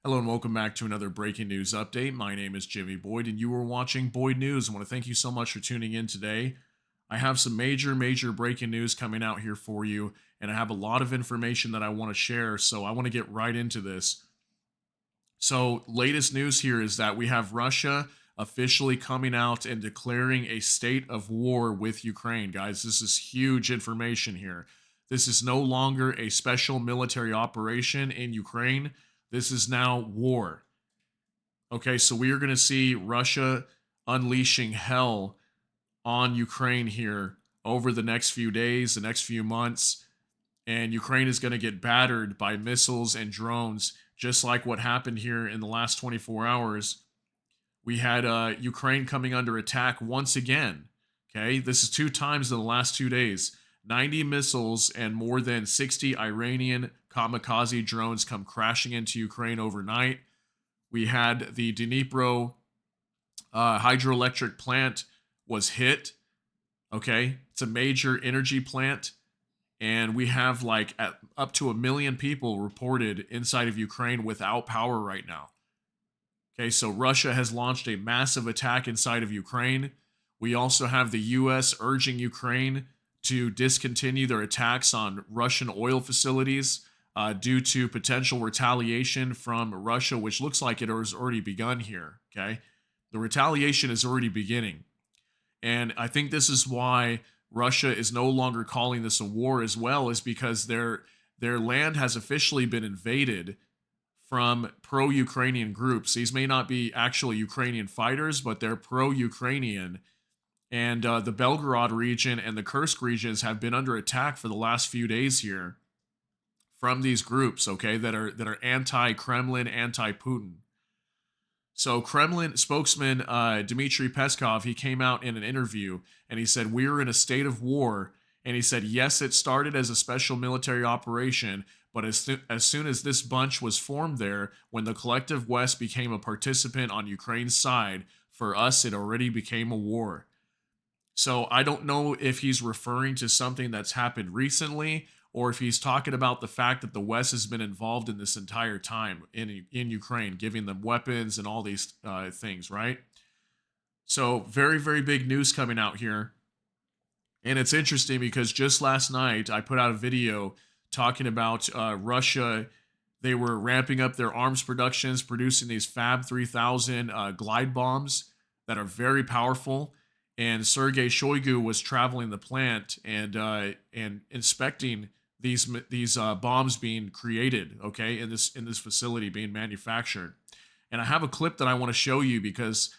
Hello and welcome back to another breaking news update. My name is Jimmy Boyd and you are watching Boyd News. I want to thank you so much for tuning in today. I have some major breaking news coming out here for you, and I have a lot of information that I want to share, so I want to get right into this. So, latest news here is that we have Russia officially coming out and declaring a state of war with Ukraine. Guys, this is huge information here. This is no longer a special military operation in Ukraine. This is now war. Okay, so we are going to see Russia unleashing hell on Ukraine here over the next few days, the next few months. And Ukraine is going to get battered by missiles and drones, just like what happened here in the last 24 hours. We had Ukraine coming under attack once again. Okay, this is two times in the last 2 days. 90 missiles and more than 60 Iranian kamikaze drones come crashing into Ukraine overnight. We had the Denpro hydroelectric plant was hit. Okay, it's a major energy plant, and we have like up to 1 million people reported inside of Ukraine without power right now. Okay, so Russia has launched a massive attack inside of Ukraine. We also have the U.S. urging Ukraine to discontinue their attacks on Russian oil facilities due to potential retaliation from Russia, which looks like it has already begun here. Okay, the retaliation is already beginning. And I think this is why Russia is no longer calling this a war as well, is because their land has officially been invaded from pro-Ukrainian groups. These may not be actual Ukrainian fighters, but they're pro-Ukrainian. And the Belgorod region and the Kursk regions have been under attack for the last few days here from these groups, okay, that are anti-Kremlin, anti-Putin. So Kremlin spokesman Dmitry Peskov, he came out in an interview and he said, "We're in a state of war." And he said, "Yes, it started as a special military operation, but as soon as this bunch was formed there, when the collective West became a participant on Ukraine's side, for us, it already became a war." So I don't know if he's referring to something that's happened recently, or if he's talking about the fact that the West has been involved in this entire time in Ukraine, giving them weapons and all these things, right? So very big news coming out here. And it's interesting because just last night I put out a video talking about Russia. They were ramping up their arms productions, producing these Fab 3000 glide bombs that are very powerful. And Sergei Shoigu was traveling the plant and inspecting these bombs being created, okay, in this facility being manufactured. And I have a clip that I want to show you because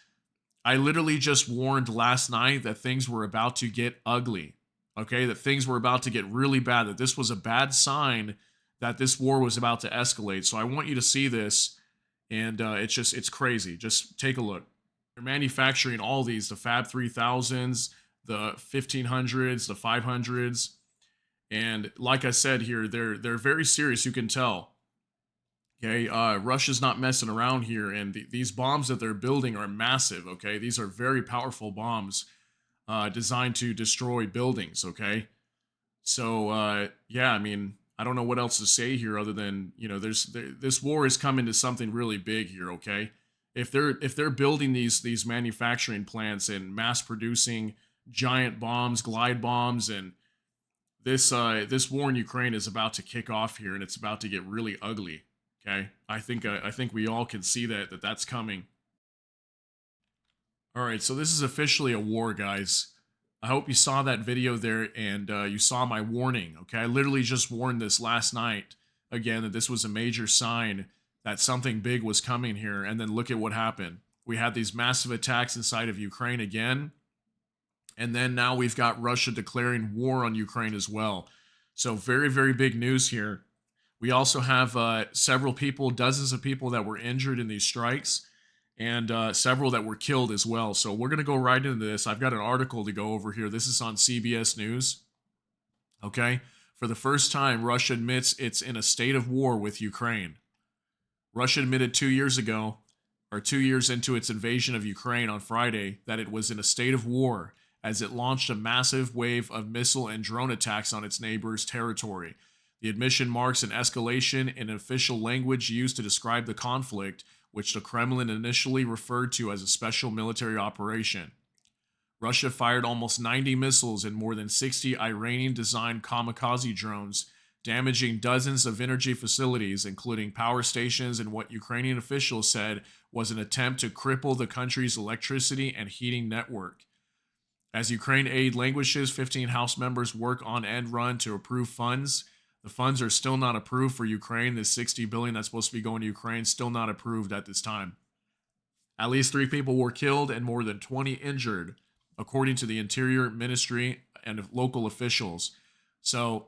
I literally just warned last night that things were about to get ugly, okay, that things were about to get really bad, that this was a bad sign that this war was about to escalate. So I want you to see this, and it's crazy. Just take a look. They're manufacturing all these, the Fab 3000s, the 1500s, the 500s. And like I said here, they're very serious, you can tell. Okay, Russia's not messing around here, and these bombs that they're building are massive, okay? These are very powerful bombs designed to destroy buildings, okay? So, yeah, I mean, I don't know what else to say here other than, you know, this war is coming to something really big here, okay? If they're building these manufacturing plants and mass producing giant bombs, glide bombs, and this war in Ukraine is about to kick off here, and it's about to get really ugly. Okay, I think we all can see that's coming. All right, so this is officially a war, guys. I hope you saw that video there and you saw my warning. Okay, I literally just warned this last night again that this was a major sign that something big was coming here, and then look at what happened. We had these massive attacks inside of Ukraine again, and then now we've got Russia declaring war on Ukraine as well. So very big news here. We also have several people, dozens of people that were injured in these strikes, and several that were killed as well. So we're going to go right into this. I've got an article to go over here. This is on CBS News. Okay, for the first time, Russia admits it's in a state of war with Ukraine. Russia admitted 2 years ago, or 2 years into its invasion of Ukraine on Friday, that it was in a state of war as it launched a massive wave of missile and drone attacks on its neighbors' territory. The admission marks an escalation in official language used to describe the conflict, which the Kremlin initially referred to as a special military operation. Russia fired almost 90 missiles and more than 60 Iranian-designed kamikaze drones, damaging dozens of energy facilities, including power stations, and what Ukrainian officials said was an attempt to cripple the country's electricity and heating network. As Ukraine aid languishes, 15 House members work on end run to approve funds. The funds are still not approved for Ukraine. The $60 billion that's supposed to be going to Ukraine still not approved at this time. At least 3 people were killed and more than 20 injured, according to the Interior Ministry and local officials. So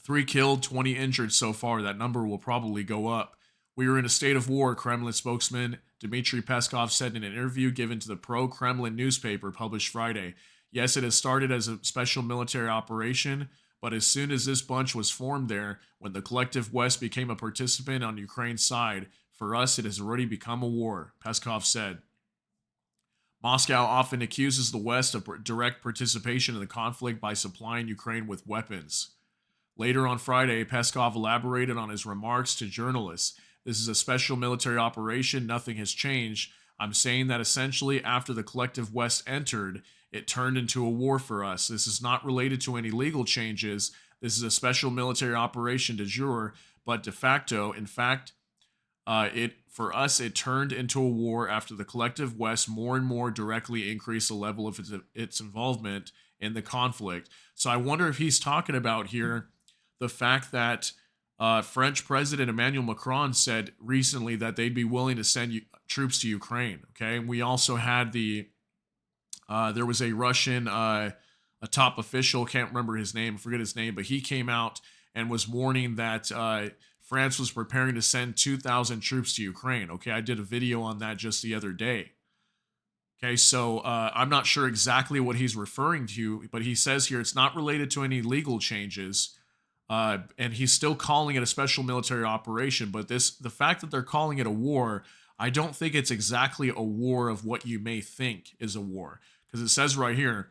3 killed, 20 injured so far. That number will probably go up. We are in a state of war, Kremlin spokesman Dmitry Peskov said in an interview given to the pro-Kremlin newspaper published Friday. Yes, it has started as a special military operation, but as soon as this bunch was formed there, when the collective West became a participant on Ukraine's side, for us it has already become a war, Peskov said. Moscow often accuses the West of direct participation in the conflict by supplying Ukraine with weapons. Later on Friday, Peskov elaborated on his remarks to journalists. This is a special military operation. Nothing has changed. I'm saying that essentially after the collective West entered, it turned into a war for us. This is not related to any legal changes. This is a special military operation de jure, but de facto, in fact, for us, it turned into a war after the collective West more and more directly increased the level of its involvement in the conflict. So I wonder if he's talking about here the fact that French President Emmanuel Macron said recently that they'd be willing to send troops to Ukraine. Okay, and we also had there was a Russian, a top official, can't remember his name, forget his name, but he came out and was warning that France was preparing to send 2,000 troops to Ukraine. Okay, I did a video on that just the other day. Okay, so I'm not sure exactly what he's referring to, but he says here it's not related to any legal changes. And he's still calling it a special military operation, but the fact that they're calling it a war, I don't think it's exactly a war of what you may think is a war. Because it says right here,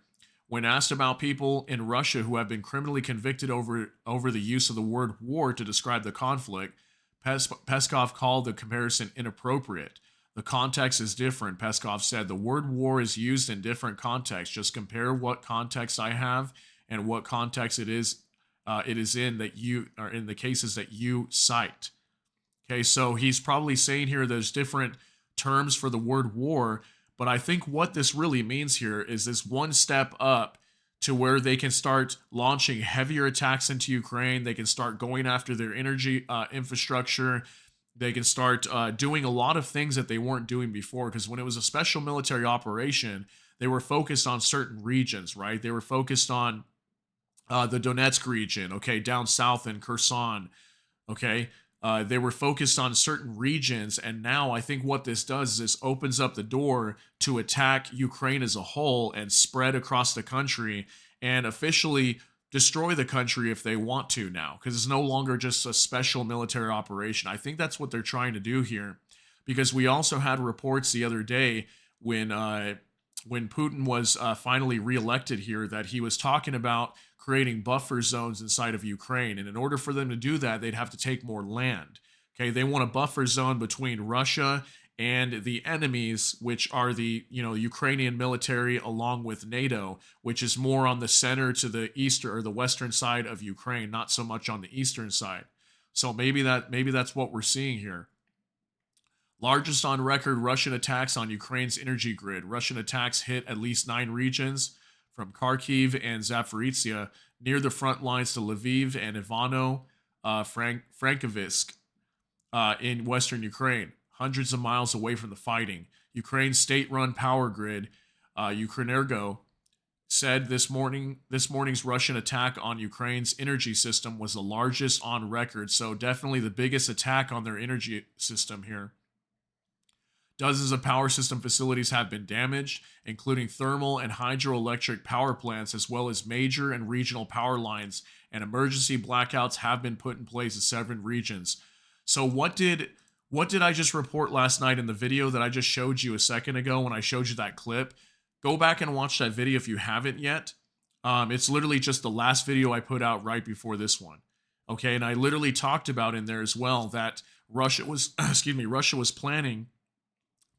when asked about people in Russia who have been criminally convicted over the use of the word war to describe the conflict, Peskov called the comparison inappropriate. The context is different, Peskov said. The word war is used in different contexts. Just compare what context I have and what context it is in that you are in the cases that you cite. Okay, so he's probably saying here there's different terms for the word war, but I think what this really means here is this one step up to where they can start launching heavier attacks into Ukraine. They can start going after their energy infrastructure. They can start doing a lot of things that they weren't doing before, because when it was a special military operation, they were focused on certain regions, right? They were focused on the Donetsk region, okay, down south in Kherson, okay? They were focused on certain regions, and now I think what this does is this opens up the door to attack Ukraine as a whole and spread across the country and officially destroy the country if they want to now, because it's no longer just a special military operation. I think that's what they're trying to do here, because we also had reports the other day when Putin was finally reelected here that he was talking about creating buffer zones inside of Ukraine. And in order for them to do that, they'd have to take more land. Okay, they want a buffer zone between Russia and the enemies, which are the Ukrainian military along with NATO, which is more on the center to the eastern or the western side of Ukraine, not so much on the eastern side. So maybe that's what we're seeing here. Largest on record Russian attacks on Ukraine's energy grid. Russian attacks hit at least 9 regions, from Kharkiv and Zaporizhzhia, near the front lines to Lviv and Ivano-Frankivsk in western Ukraine, hundreds of miles away from the fighting. Ukraine's state-run power grid, Ukrenergo, said this morning's Russian attack on Ukraine's energy system was the largest on record, so definitely the biggest attack on their energy system here. Dozens of power system facilities have been damaged, including thermal and hydroelectric power plants, as well as major and regional power lines, and emergency blackouts have been put in place in several regions. So what did I just report last night in the video that I just showed you a second ago when I showed you that clip? Go back and watch that video if you haven't yet. It's literally just the last video I put out right before this one. Okay, and I literally talked about in there as well that Russia was, excuse me, Russia was planning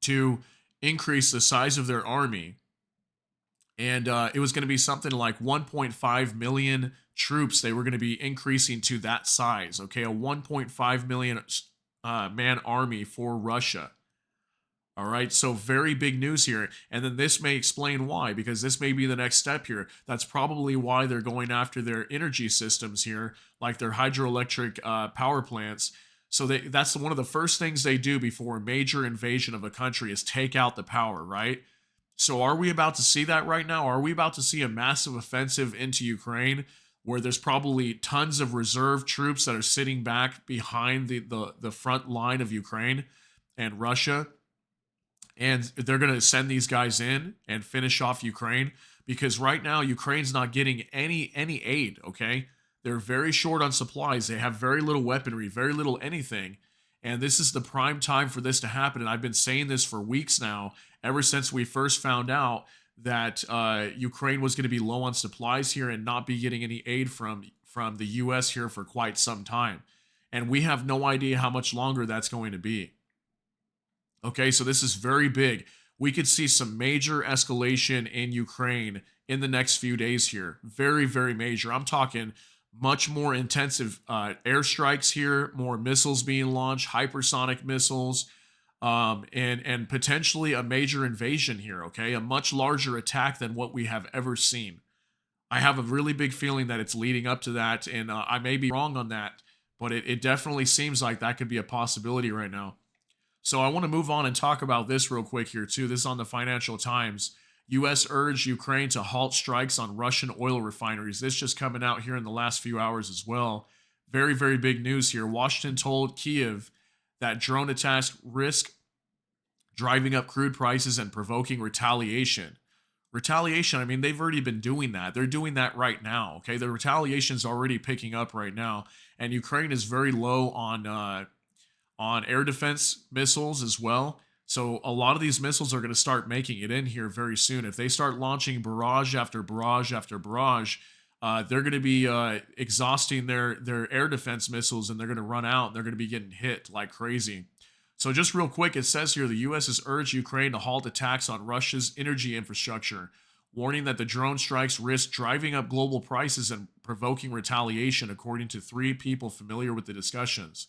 to increase the size of their army, and it was going to be something like 1.5 million troops. They were going to be increasing to that size. Okay, a 1.5 million man army for Russia. All right, so very big news here. And then this may explain why, because this may be the next step here. That's probably why they're going after their energy systems here, like their hydroelectric power plants. So that's one of the first things they do before a major invasion of a country is take out the power, right? So are we about to see that right now? Are we about to see a massive offensive into Ukraine where there's probably tons of reserve troops that are sitting back behind the front line of Ukraine and Russia? And they're going to send these guys in and finish off Ukraine, because right now Ukraine's not getting any aid. Okay, they're very short on supplies. They have very little weaponry, very little anything, and this is the prime time for this to happen. And I've been saying this for weeks now, ever since we first found out that Ukraine was going to be low on supplies here and not be getting any aid from the U.S. here for quite some time, and we have no idea how much longer that's going to be. Okay, so this is very big. We could see some major escalation in Ukraine in the next few days here. Very, very major. I'm talking much more intensive airstrikes here, more missiles being launched, hypersonic missiles, and potentially a major invasion here. Okay, a much larger attack than what we have ever seen. I have a really big feeling that it's leading up to that, and I may be wrong on that, but it definitely seems like that could be a possibility right now. So I want to move on and talk about this real quick here too. This is on the Financial Times. U.S. urged Ukraine to halt strikes on Russian oil refineries. This just coming out here in the last few hours as well. Very, very big news here. Washington told Kiev that drone attacks risk driving up crude prices and provoking retaliation. Retaliation, I mean, they've already been doing that. They're doing that right now, okay? The retaliation is already picking up right now, and Ukraine is very low on air defense missiles as well. So a lot of these missiles are going to start making it in here very soon. If they start launching barrage after barrage after barrage, they're going to be exhausting their air defense missiles, and they're going to run out, and they're going to be getting hit like crazy. So just real quick, it says here the U.S. has urged Ukraine to halt attacks on Russia's energy infrastructure, warning that the drone strikes risk driving up global prices and provoking retaliation, according to 3 people familiar with the discussions.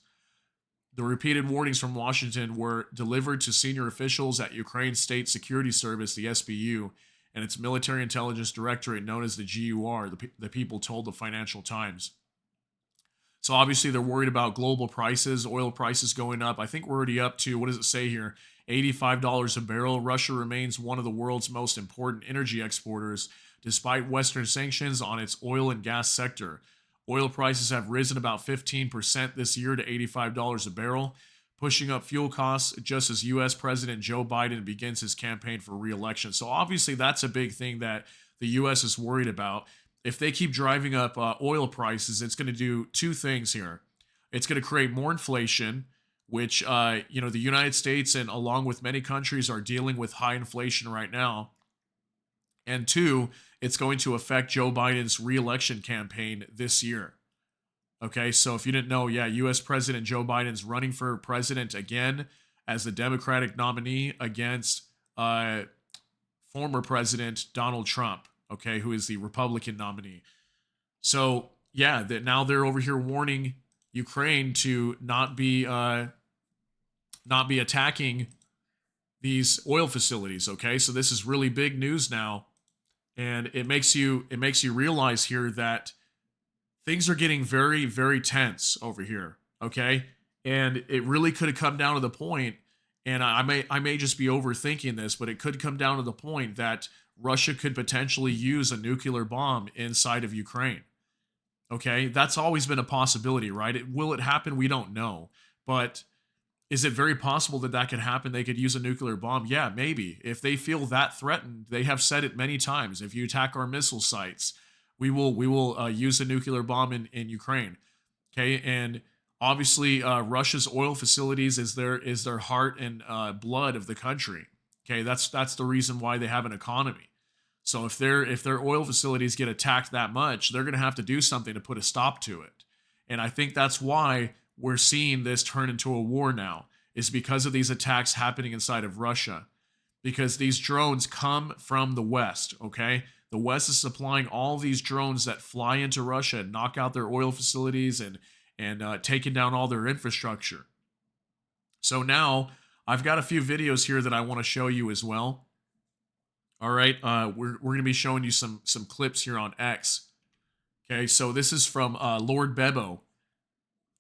The repeated warnings from Washington were delivered to senior officials at Ukraine's State Security Service, the SBU, and its Military Intelligence Directorate, known as the GUR, the people told the Financial Times. So obviously they're worried about global prices, oil prices going up. I think we're already up to, what does it say here, $85 a barrel. Russia remains one of the world's most important energy exporters, despite Western sanctions on its oil and gas sector. Oil prices have risen about 15% this year to $85 a barrel, pushing up fuel costs just as U.S. President Joe Biden begins his campaign for re-election. So obviously that's a big thing that the U.S. is worried about. If they keep driving up oil prices, it's going to do 2 things here. It's going to create more inflation, which the United States and along with many countries are dealing with high inflation right now. And 2, it's going to affect Joe Biden's re-election campaign this year. Okay, so if you didn't know, yeah, U.S. President Joe Biden's running for president again as the Democratic nominee against former President Donald Trump, okay, who is the Republican nominee. So, yeah, that now they're over here warning Ukraine to not be attacking these oil facilities, okay? So this is really big news now. And it makes you realize here that things are getting very, very tense over here. Okay. And it really could have come down to the point, and I may just be overthinking this, but it could come down to the point that Russia could potentially use a nuclear bomb inside of Ukraine. Okay. That's always been a possibility, right? Will it happen? We don't know. But is it very possible that that could happen? They could use a nuclear bomb? Yeah, maybe. If they feel that threatened, they have said it many times. If you attack our missile sites, we will use a nuclear bomb in Ukraine. Okay, and obviously Russia's oil facilities is their heart and blood of the country. Okay, that's the reason why they have an economy. So if their oil facilities get attacked that much, they're going to have to do something to put a stop to it. And I think that's why we're seeing this turn into a war now, is because of these attacks happening inside of Russia. Because these drones come from the West, okay? The West is supplying all these drones that fly into Russia and knock out their oil facilities and taking down all their infrastructure. So now I've got a few videos here that I want to show you as well. All right, we're going to be showing you some clips here on X. Okay, so this is from Lord Bebo.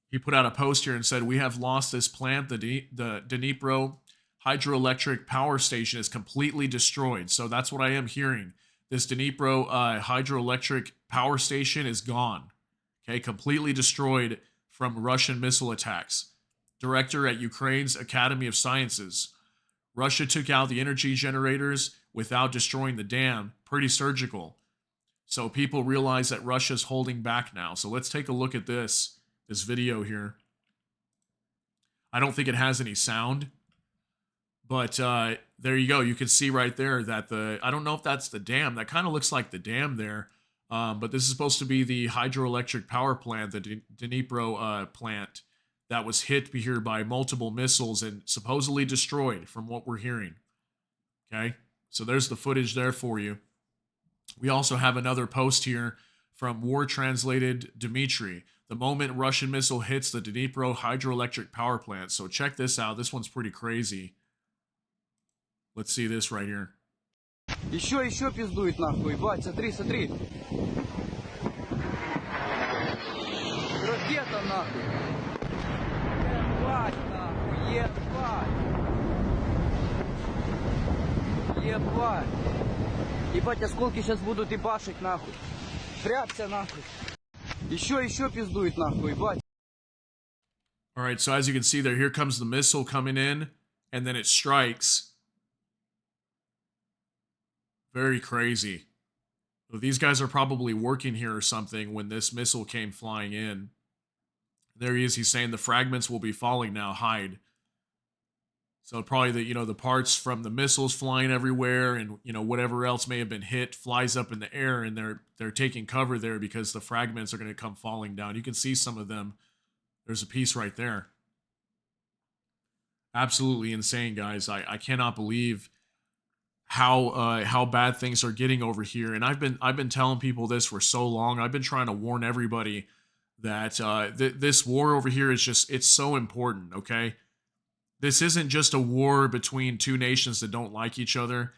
He put out a post here and said, "We have lost this plant. The Denpro hydroelectric power station is completely destroyed." So that's what I am hearing. This Denpro hydroelectric power station is gone. Okay, completely destroyed from Russian missile attacks. Director at Ukraine's Academy of Sciences. Russia took out the energy generators without destroying the dam. Pretty surgical. So people realize that Russia's holding back now. So let's take a look at this video here. I don't think it has any sound, but there you go. You can see right there that I don't know if that's the dam. That kind of looks like the dam there. But this is supposed to be the hydroelectric power plant, the Denpro plant that was hit here by multiple missiles and supposedly destroyed from what we're hearing. Okay, so there's the footage there for you. We also have another post here from War Translated Dmitry. The moment Russian missile hits the Denpro hydroelectric power plant. So check this out. This one's pretty crazy. Let's see this right here. Еще пиздует нахуй, бать, смотри. Ракета нахуй. Ебать нахуй, ебать. Ебать, осколки сейчас будут ебашить нахуй. Прячься нахуй. Еще пиздует нахуй, бать. All right, so as you can see there, here comes the missile coming in, and then it strikes. Very crazy. So these guys are probably working here or something when this missile came flying in. There he is. He's saying the fragments will be falling now. Hide. So probably the parts from the missiles flying everywhere, and whatever else may have been hit flies up in the air, and they're taking cover there because the fragments are going to come falling down. You can see some of them. There's a piece right there. Absolutely insane, guys. I cannot believe how bad things are getting over here. And I've been telling people this for so long. I've been trying to warn everybody that this war over here is it's so important, okay? This isn't just a war between two nations that don't like each other.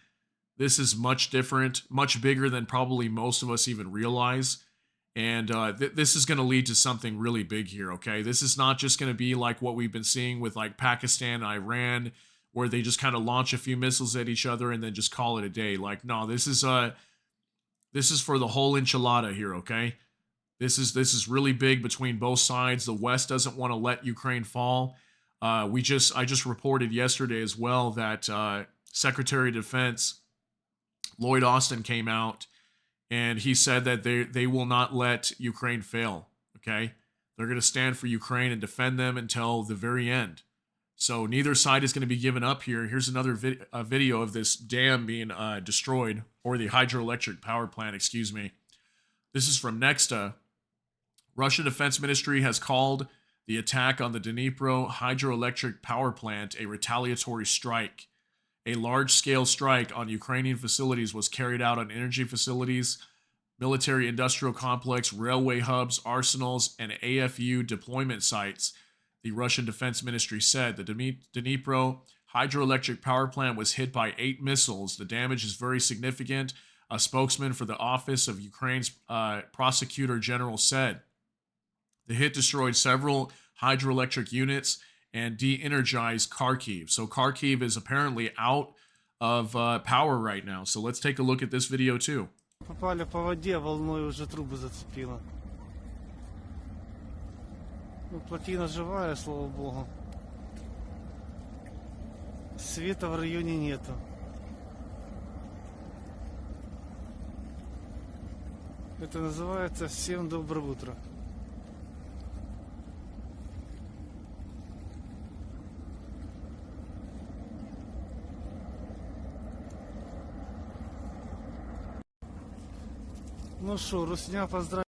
This is much different, much bigger than probably most of us even realize. And this is going to lead to something really big here, okay? This is not just going to be like what we've been seeing with like Pakistan and Iran, where they just kind of launch a few missiles at each other and then just call it a day. Like, no, this is for the whole enchilada here, okay? This is really big between both sides. The West doesn't want to let Ukraine fall. I just reported yesterday as well that Secretary of Defense Lloyd Austin came out and he said that they will not let Ukraine fail, okay? They're going to stand for Ukraine and defend them until the very end. So neither side is going to be given up here. Here's another video of this dam being destroyed, or the hydroelectric power plant, excuse me. This is from Nexta. Russian Defense Ministry has called the attack on the Denpro hydroelectric power plant a retaliatory strike. A large-scale strike on Ukrainian facilities was carried out on energy facilities, military-industrial complex, railway hubs, arsenals, and AFU deployment sites, the Russian Defense Ministry said. The Denpro hydroelectric power plant was hit by 8 missiles. The damage is very significant, a spokesman for the Office of Ukraine's Prosecutor General said. The hit destroyed several hydroelectric units and de-energized Kharkiv. So Kharkiv is apparently out of power right now. So let's take a look at this video too. Попали по воде, волной уже трубы зацепило. Ну, плотина живая, слава богу. Света в районе нету. Это называется «Всем доброе утро». Ну что, Русня, поздравляю.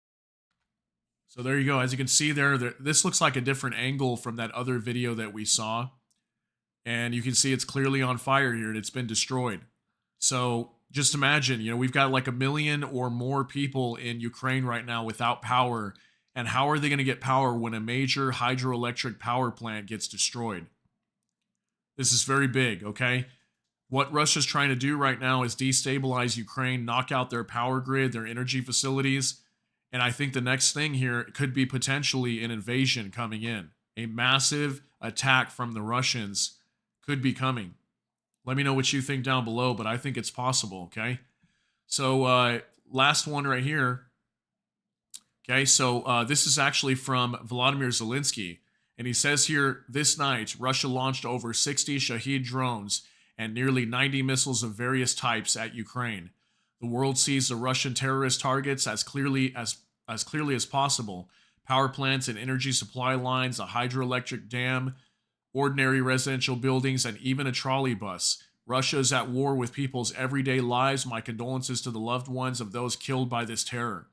So there you go. As you can see this looks like a different angle from that other video that we saw. And you can see it's clearly on fire here and it's been destroyed. So just imagine, we've got like 1 million or more people in Ukraine right now without power. And how are they going to get power when a major hydroelectric power plant gets destroyed? This is very big, okay? What Russia's trying to do right now is destabilize Ukraine, knock out their power grid, their energy facilities. And I think the next thing here could be potentially an invasion coming in. A massive attack from the Russians could be coming. Let me know what you think down below, but I think it's possible, okay? So last one right here. Okay, so this is actually from Volodymyr Zelensky. And he says here, this night, Russia launched over 60 Shahed drones and nearly 90 missiles of various types at Ukraine. The world sees the Russian terrorist targets as clearly as possible. Power plants and energy supply lines, a hydroelectric dam, ordinary residential buildings, and even a trolley bus. Russia is at war with people's everyday lives. My condolences to the loved ones of those killed by this terror.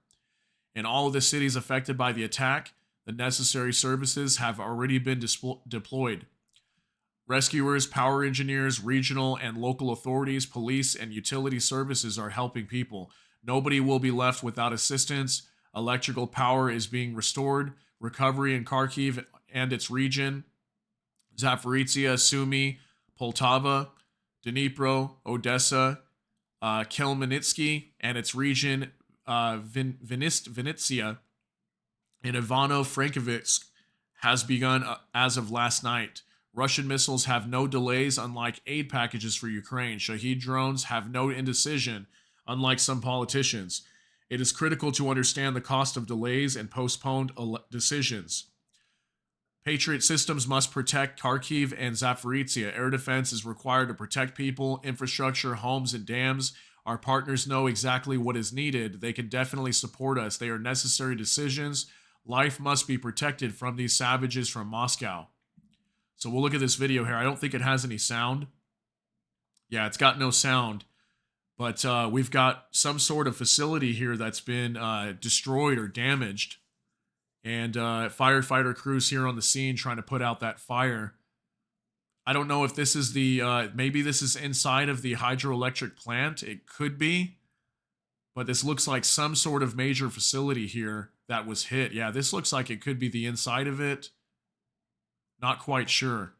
In all of the cities affected by the attack, the necessary services have already been deployed. Rescuers, power engineers, regional and local authorities, police, and utility services are helping people. Nobody will be left without assistance. Electrical power is being restored. Recovery in Kharkiv and its region, Zaporizhia, Sumy, Poltava, Dnipro, Odessa, Khmelnytsky and its region, Vinnytsia, and Ivano-Frankivsk has begun as of last night. Russian missiles have no delays, unlike aid packages for Ukraine. Shahed drones have no indecision, unlike some politicians. It is critical to understand the cost of delays and postponed decisions. Patriot systems must protect Kharkiv and Zaporizhia. Air defense is required to protect people, infrastructure, homes, and dams. Our partners know exactly what is needed. They can definitely support us. They are necessary decisions. Life must be protected from these savages from Moscow. So we'll look at this video here. I don't think it has any sound. Yeah, it's got no sound. But we've got some sort of facility here that's been destroyed or damaged. And firefighter crews here on the scene trying to put out that fire. I don't know if this is maybe this is inside of the hydroelectric plant. It could be. But this looks like some sort of major facility here that was hit. Yeah, this looks like it could be the inside of it. Not quite sure.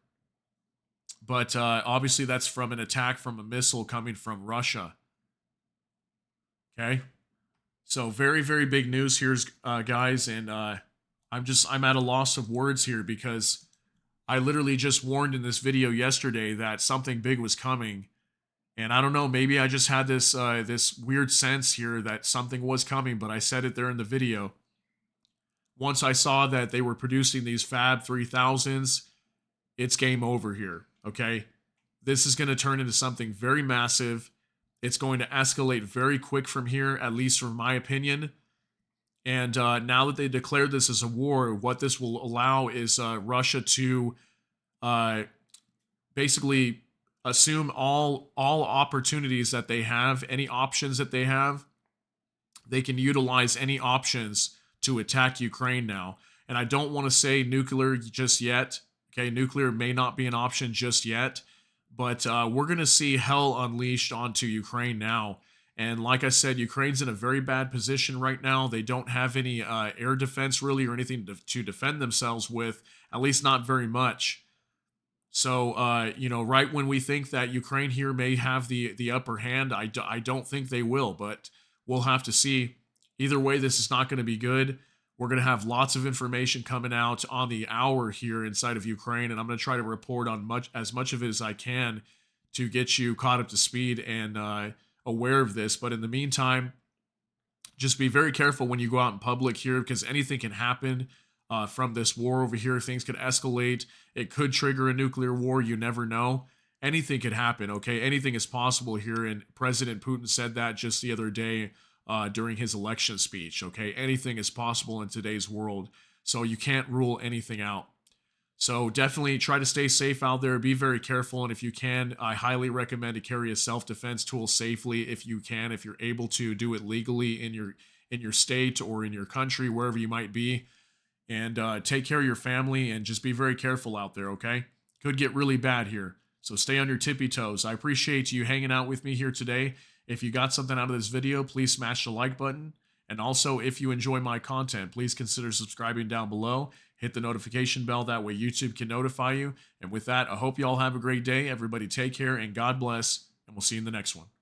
But obviously that's from an attack from a missile coming from Russia. Okay. So very, very big news here, guys. And I'm at a loss of words here because I literally just warned in this video yesterday that something big was coming. And I don't know, maybe I just had this this weird sense here that something was coming, but I said it there in the video. Once I saw that they were producing these Fab 3000s, it's game over here, okay? This is going to turn into something very massive. It's going to escalate very quick from here, at least from my opinion. And now that they declared this as a war, what this will allow is Russia to basically assume all opportunities that they have, any options that they have. They can utilize any options to attack Ukraine now. And I don't want to say nuclear just yet. Okay, nuclear may not be an option just yet. But we're going to see hell unleashed onto Ukraine now. And like I said, Ukraine's in a very bad position right now. They don't have any air defense really or anything to defend themselves with, at least not very much. So, you know, right when we think that Ukraine here may have the upper hand, I don't think they will, but we'll have to see. Either way, this is not going to be good. We're going to have lots of information coming out on the hour here inside of Ukraine, and I'm going to try to report on as much of it as I can to get you caught up to speed and aware of this. But in the meantime, just be very careful when you go out in public here because anything can happen from this war over here. Things could escalate. It could trigger a nuclear war. You never know. Anything could happen, okay? Anything is possible here, and President Putin said that just the other day during his election speech, okay? Anything is possible in today's world, so you can't rule anything out. So definitely try to stay safe out there. Be very careful, and if you can, I highly recommend to carry a self-defense tool safely if you can, if you're able to do it legally in your state or in your country, wherever you might be. and take care of your family and just be very careful out there, okay? Could get really bad here. So stay on your tippy toes. I appreciate you hanging out with me here today. If you got something out of this video, please smash the like button. And also, if you enjoy my content, please consider subscribing down below. Hit the notification bell. That way YouTube can notify you. And with that, I hope you all have a great day. Everybody take care and God bless. And we'll see you in the next one.